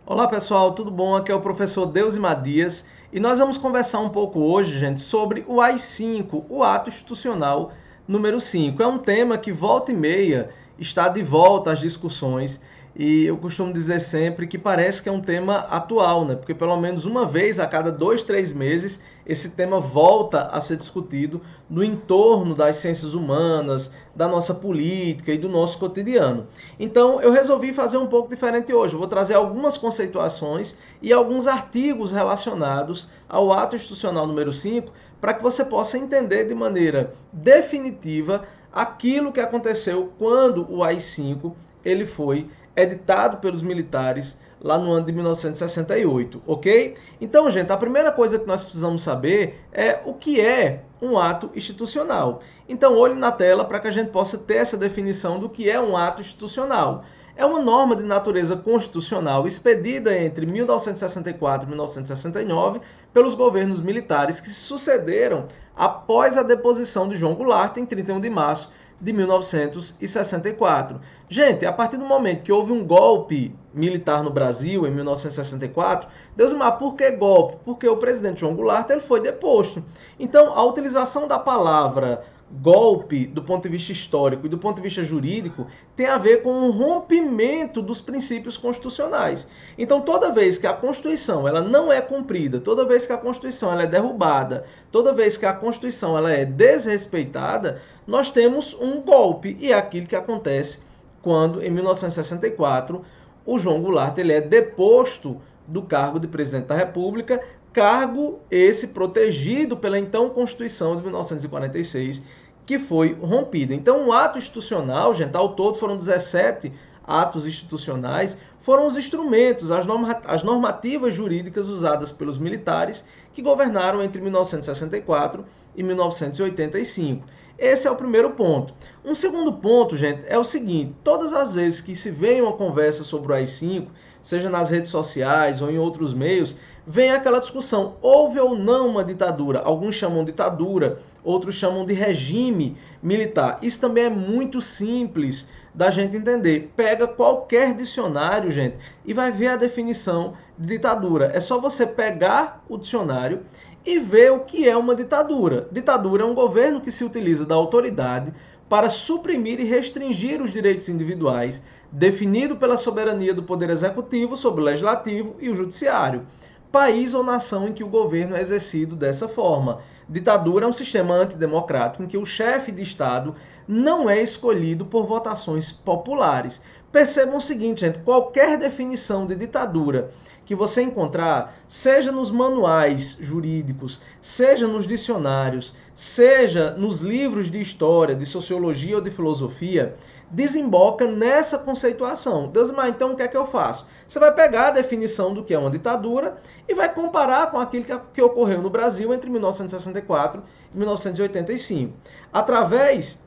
Olá pessoal, tudo bom? Aqui é o professor Deusimar Dias e nós vamos conversar um pouco hoje, gente, sobre o AI-5, o Ato Institucional número 5. É um tema que volta e meia está de volta às discussões e eu costumo dizer sempre que parece que é um tema atual, né? Porque pelo menos uma vez a cada 2, 3 meses esse tema volta a ser discutido no entorno das ciências humanas, da nossa política e do nosso cotidiano. Então eu resolvi fazer um pouco diferente hoje. Eu vou trazer algumas conceituações e alguns artigos relacionados ao Ato Institucional número 5 para que você possa entender de maneira definitiva aquilo que aconteceu quando o AI-5 ele foi editado pelos militares lá no ano de 1968, ok? Então, gente, a primeira coisa que nós precisamos saber é o que é um ato institucional. Então, olhe na tela para que a gente possa ter essa definição do que é um ato institucional. É uma norma de natureza constitucional expedida entre 1964 e 1969 pelos governos militares que se sucederam após a deposição de João Goulart em 31 de março de 1964. Gente, a partir do momento que houve um golpe militar no Brasil, em 1964, Deusmar, por que golpe? Porque o presidente João Goulart ele foi deposto. Então, a utilização da palavra golpe, do ponto de vista histórico e do ponto de vista jurídico, tem a ver com um rompimento dos princípios constitucionais. Então, toda vez que a Constituição ela não é cumprida, toda vez que a Constituição ela é derrubada, toda vez que a Constituição ela é desrespeitada, nós temos um golpe. E é aquilo que acontece quando, em 1964, o João Goulart ele é deposto do cargo de presidente da República, cargo esse protegido pela então Constituição de 1946, que foi rompida. Então, o ato institucional, gente, ao todo foram 17 atos institucionais, foram os instrumentos, as normativas jurídicas usadas pelos militares que governaram entre 1964 e 1985. Esse é o primeiro ponto. Um segundo ponto, gente, é o seguinte: todas as vezes que se vê uma conversa sobre o AI-5, seja nas redes sociais ou em outros meios, vem aquela discussão, houve ou não uma ditadura? Alguns chamam de ditadura, outros chamam de regime militar. Isso também é muito simples da gente entender. Pega qualquer dicionário, gente, e vai ver a definição de ditadura. É só você pegar o dicionário e ver o que é uma ditadura. Ditadura é um governo que se utiliza da autoridade para suprimir e restringir os direitos individuais, definido pela soberania do Poder Executivo sobre o Legislativo e o Judiciário. País ou nação em que o governo é exercido dessa forma. Ditadura é um sistema antidemocrático em que o chefe de Estado não é escolhido por votações populares. Percebam o seguinte, gente, qualquer definição de ditadura que você encontrar, seja nos manuais jurídicos, seja nos dicionários, seja nos livros de história, de sociologia ou de filosofia, desemboca nessa conceituação. Deusmar, então o que é que eu faço? Você vai pegar a definição do que é uma ditadura e vai comparar com aquilo que ocorreu no Brasil entre 1964 e 1985. Através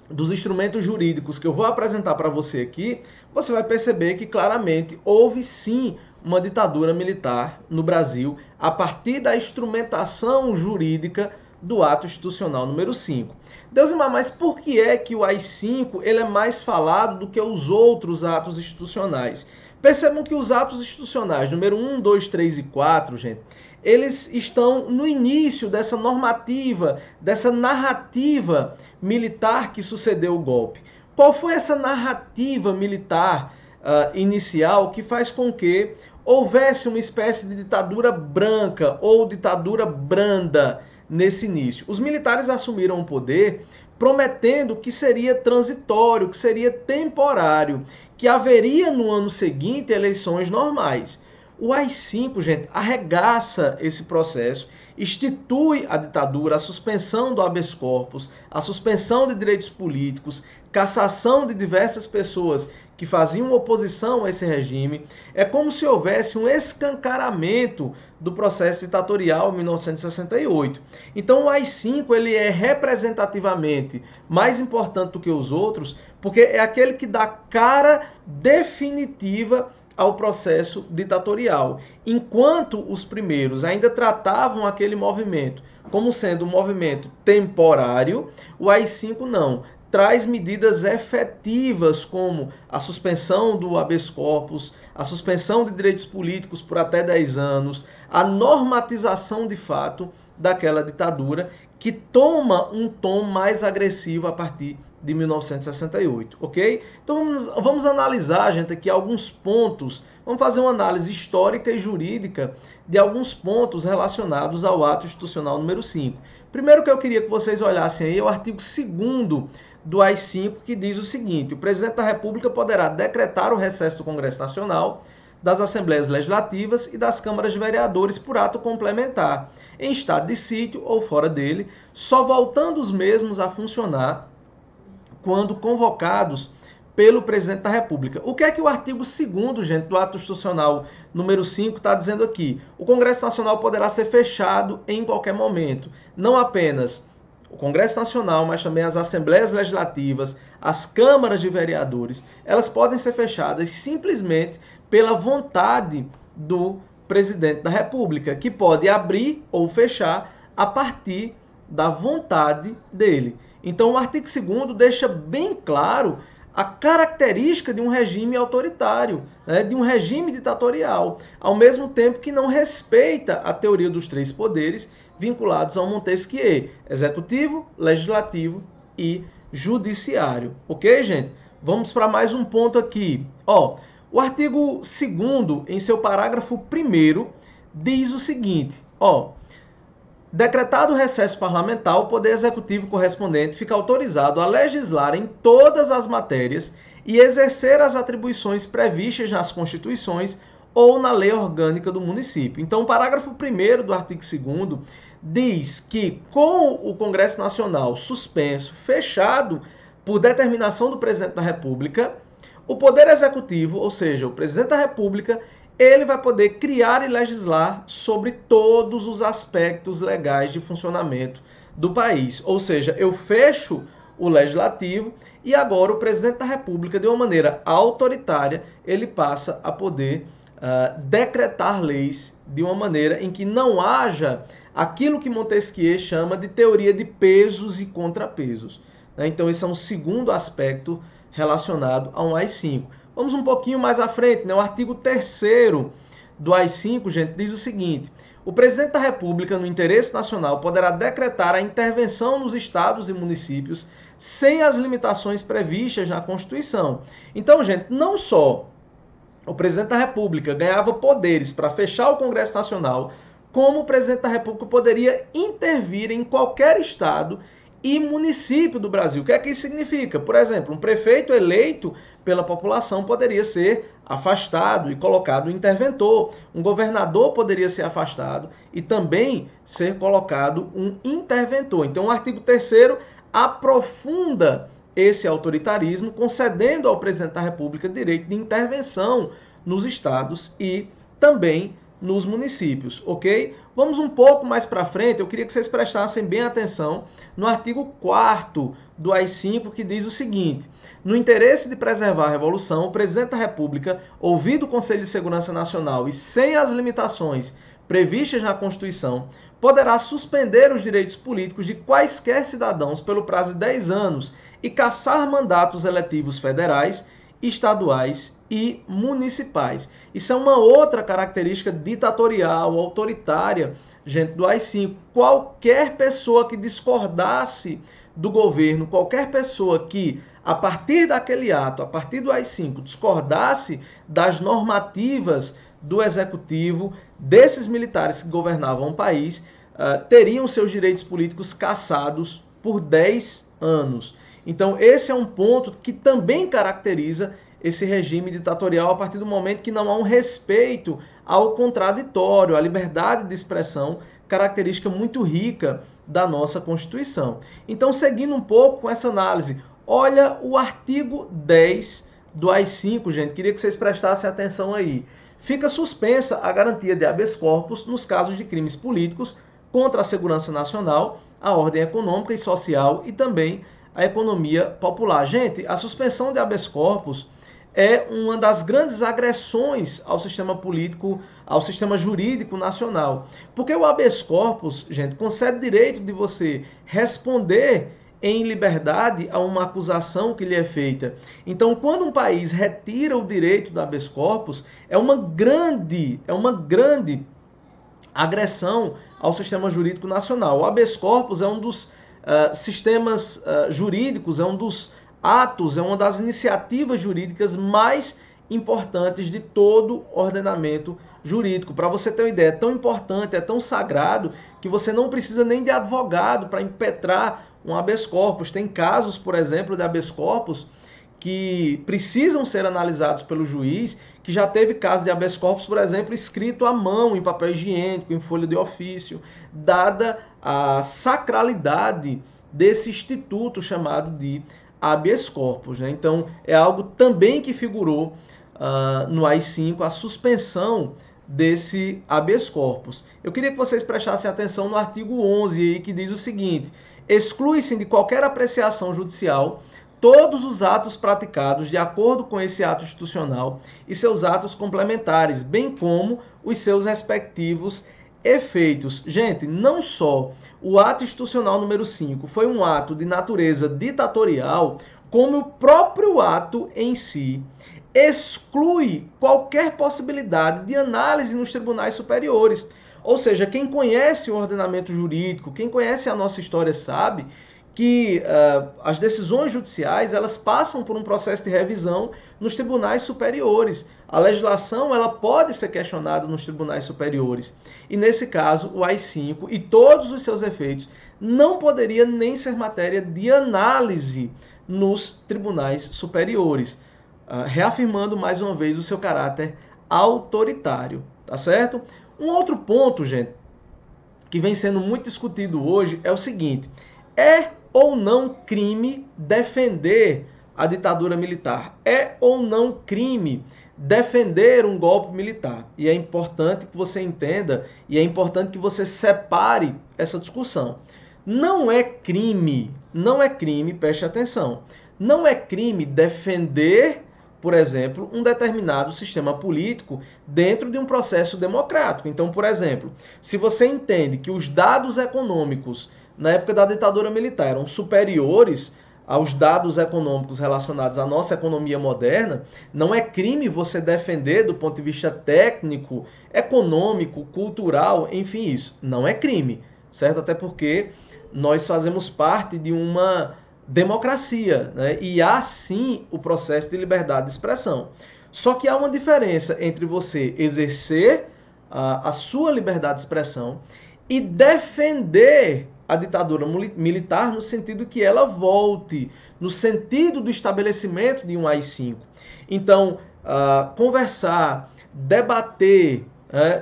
dos instrumentos jurídicos que eu vou apresentar para você aqui, você vai perceber que claramente houve sim uma ditadura militar no Brasil a partir da instrumentação jurídica do ato institucional número 5. Deusimar, mas por que é que o AI-5 ele é mais falado do que os outros atos institucionais? Percebam que os atos institucionais número 1, 2, 3 e 4, gente, eles estão no início dessa normativa, dessa narrativa militar que sucedeu o golpe. Qual foi essa narrativa militar inicial que faz com que houvesse uma espécie de ditadura branca ou ditadura branda nesse início? Os militares assumiram o poder prometendo que seria transitório, que seria temporário, que haveria no ano seguinte eleições normais. O AI-5, gente, arregaça esse processo, institui a ditadura, a suspensão do habeas corpus, a suspensão de direitos políticos, cassação de diversas pessoas que faziam oposição a esse regime. É como se houvesse um escancaramento do processo ditatorial em 1968. Então o AI-5 ele é representativamente mais importante do que os outros, porque é aquele que dá cara definitiva ao processo ditatorial. Enquanto os primeiros ainda tratavam aquele movimento como sendo um movimento temporário, o AI-5 não. traz medidas efetivas como a suspensão do habeas corpus, a suspensão de direitos políticos por até 10 anos, a normatização de fato daquela ditadura que toma um tom mais agressivo a partir de 1968, ok? Então vamos analisar, gente, aqui alguns pontos, vamos fazer uma análise histórica e jurídica de alguns pontos relacionados ao ato institucional número 5. Primeiro que eu queria que vocês olhassem aí é o artigo 2º do AI-5, que diz o seguinte: o presidente da República poderá decretar o recesso do Congresso Nacional, das Assembleias Legislativas e das Câmaras de Vereadores por ato complementar, em estado de sítio ou fora dele, só voltando os mesmos a funcionar quando convocados pelo presidente da República. O que é que o artigo 2º, gente, do ato institucional número 5 está dizendo aqui? O Congresso Nacional poderá ser fechado em qualquer momento. Não apenas o Congresso Nacional, mas também as Assembleias Legislativas, as Câmaras de Vereadores, elas podem ser fechadas simplesmente pela vontade do presidente da República, que pode abrir ou fechar a partir da vontade dele. Então, o artigo 2º deixa bem claro a característica de um regime autoritário, né, de um regime ditatorial, ao mesmo tempo que não respeita a teoria dos 3 poderes vinculados ao Montesquieu: executivo, legislativo e judiciário. Ok, gente? Vamos para mais um ponto aqui. O artigo 2º, em seu parágrafo 1º, diz o seguinte: decretado o recesso parlamentar, o Poder Executivo correspondente fica autorizado a legislar em todas as matérias e exercer as atribuições previstas nas Constituições ou na lei orgânica do município. Então, o parágrafo 1º do artigo 2º diz que, com o Congresso Nacional suspenso, fechado por determinação do Presidente da República, o Poder Executivo, ou seja, o Presidente da República, ele vai poder criar e legislar sobre todos os aspectos legais de funcionamento do país. Ou seja, eu fecho o Legislativo e agora o Presidente da República, de uma maneira autoritária, ele passa a poder decretar leis de uma maneira em que não haja aquilo que Montesquieu chama de teoria de pesos e contrapesos. Então, esse é um segundo aspecto relacionado ao AI-5. Vamos um pouquinho mais à frente, né? O artigo 3º do AI-5, gente, diz o seguinte: o presidente da República, no interesse nacional, poderá decretar a intervenção nos estados e municípios sem as limitações previstas na Constituição. Então, gente, não só o presidente da República ganhava poderes para fechar o Congresso Nacional, como o presidente da República poderia intervir em qualquer estado e município do Brasil. O que é que isso significa? Por exemplo, um prefeito eleito pela população poderia ser afastado e colocado interventor. Um governador poderia ser afastado e também ser colocado um interventor. Então, o artigo 3º aprofunda esse autoritarismo, concedendo ao presidente da República direito de intervenção nos estados e também nos municípios, ok? Vamos um pouco mais para frente, eu queria que vocês prestassem bem atenção no artigo 4º do AI-5, que diz o seguinte: no interesse de preservar a Revolução, o presidente da República, ouvido o Conselho de Segurança Nacional e sem as limitações previstas na Constituição, poderá suspender os direitos políticos de quaisquer cidadãos pelo prazo de 10 anos e cassar mandatos eletivos federais, estaduais e municipais. Isso é uma outra característica ditatorial, autoritária, gente, do AI-5. Qualquer pessoa que discordasse do governo, qualquer pessoa que, a partir daquele ato, a partir do AI-5, discordasse das normativas do executivo, desses militares que governavam o país, teriam seus direitos políticos cassados por 10 anos. Então, esse é um ponto que também caracteriza esse regime ditatorial a partir do momento que não há um respeito ao contraditório, à liberdade de expressão, característica muito rica da nossa Constituição. Então, seguindo um pouco com essa análise, olha o artigo 10 do AI-5, gente, queria que vocês prestassem atenção aí. Fica suspensa a garantia de habeas corpus nos casos de crimes políticos contra a segurança nacional, a ordem econômica e social e também a economia popular. Gente, a suspensão de habeas corpus é uma das grandes agressões ao sistema político, ao sistema jurídico nacional. Porque o habeas corpus, gente, concede direito de você responder em liberdade a uma acusação que lhe é feita. Então, quando um país retira o direito do habeas corpus, é uma grande agressão ao sistema jurídico nacional. O habeas corpus é um dos sistemas jurídicos, é um dos atos, é uma das iniciativas jurídicas mais importantes de todo ordenamento jurídico. Para você ter uma ideia, é tão importante, é tão sagrado, que você não precisa nem de advogado para impetrar um habeas corpus. Tem casos, por exemplo, de habeas corpus que precisam ser analisados pelo juiz, que já teve caso de habeas corpus, por exemplo, escrito à mão, em papel higiênico, em folha de ofício, dada a sacralidade desse instituto chamado de habeas corpus, né? Então, é algo também que figurou no AI-5, a suspensão desse habeas corpus. Eu queria que vocês prestassem atenção no artigo 11, aí, que diz o seguinte: exclui-se de qualquer apreciação judicial todos os atos praticados de acordo com esse ato institucional e seus atos complementares, bem como os seus respectivos efeitos. Gente, não só o ato institucional número 5 foi um ato de natureza ditatorial, como o próprio ato em si exclui qualquer possibilidade de análise nos tribunais superiores. Ou seja, quem conhece o ordenamento jurídico, quem conhece a nossa história sabe que as decisões judiciais elas passam por um processo de revisão nos tribunais superiores. A legislação ela pode ser questionada nos tribunais superiores. E nesse caso, o AI-5 e todos os seus efeitos não poderia nem ser matéria de análise nos tribunais superiores, reafirmando mais uma vez o seu caráter autoritário, tá certo? Um outro ponto, gente, que vem sendo muito discutido hoje é o seguinte: é ou não crime defender a ditadura militar? É ou não crime defender um golpe militar? E é importante que você entenda e é importante que você separe essa discussão. Não é crime, preste atenção, não é crime defender, por exemplo, um determinado sistema político dentro de um processo democrático. Então, por exemplo, se você entende que os dados econômicos na época da ditadura militar eram superiores aos dados econômicos relacionados à nossa economia moderna, não é crime você defender do ponto de vista técnico, econômico, cultural, enfim, isso. Não é crime, certo? Até porque nós fazemos parte de uma democracia, né? E há sim o processo de liberdade de expressão. Só que há uma diferença entre você exercer a sua liberdade de expressão e defender a ditadura militar no sentido que ela volte, no sentido do estabelecimento de um AI-5. Então, conversar, debater,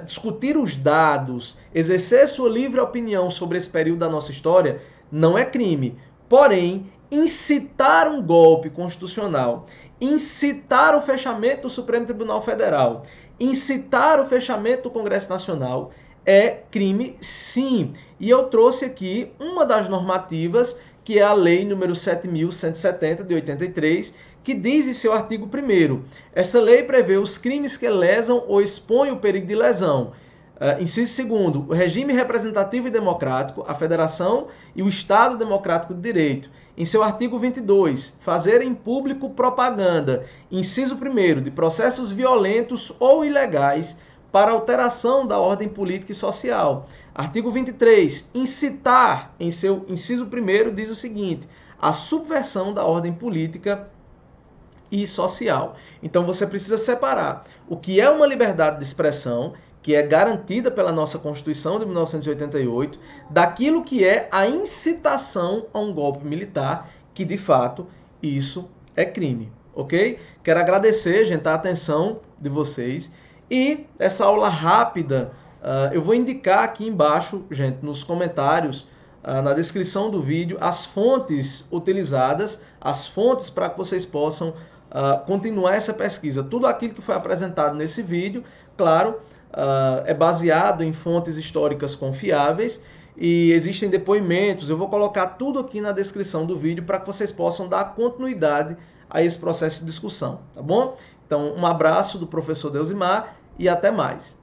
discutir os dados, exercer sua livre opinião sobre esse período da nossa história não é crime. Porém, incitar um golpe constitucional, incitar o fechamento do Supremo Tribunal Federal, incitar o fechamento do Congresso Nacional é crime, sim. E eu trouxe aqui uma das normativas, que é a Lei número 7.170 de 83, que diz em seu artigo 1º, essa lei prevê os crimes que lesam ou expõem o perigo de lesão. Inciso 2º, o regime representativo e democrático, a federação e o Estado democrático de direito. Em seu artigo 22, fazer em público propaganda. Inciso 1º, de processos violentos ou ilegais para alteração da ordem política e social. Artigo 23, incitar, em seu inciso 1º, diz o seguinte: a subversão da ordem política e social. Então você precisa separar o que é uma liberdade de expressão, que é garantida pela nossa Constituição de 1988, daquilo que é a incitação a um golpe militar, que de fato isso é crime, ok? Quero agradecer, gente, a atenção de vocês. E essa aula rápida, eu vou indicar aqui embaixo, gente, nos comentários, na descrição do vídeo, as fontes utilizadas, as fontes para que vocês possam continuar essa pesquisa. Tudo aquilo que foi apresentado nesse vídeo, claro, é baseado em fontes históricas confiáveis e existem depoimentos. Eu vou colocar tudo aqui na descrição do vídeo para que vocês possam dar continuidade a esse processo de discussão, tá bom? Então, um abraço do professor Deusimar e até mais.